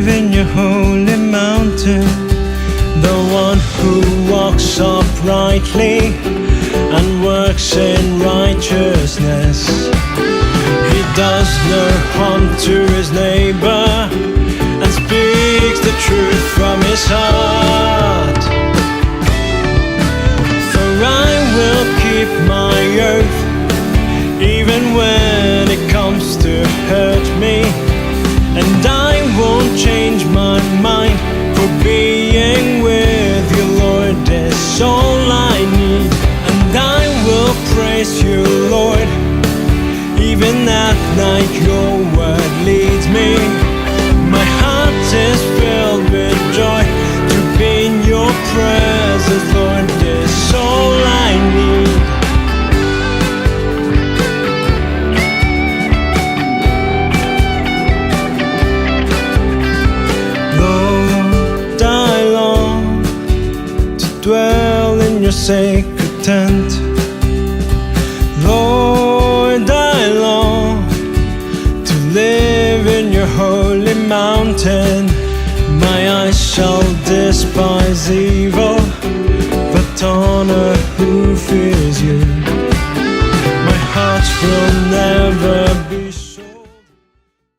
live in your holy mountain, the one who walks uprightly and works in righteousness. He does no harm to his neighbor and speaks the truth from his heart. For I will keep my oath, even when it comes to hurt me, and I won't change my mind, for being with you, Lord, is all I need. And I will praise you, Lord, even at night your word leads me. My heart is filled with joy to be in your presence, Lord, is all I need. Lord, I long to dwell in your sacred tent. Lord, I long to live in your holy mountain. My eyes shall despise evil, but honor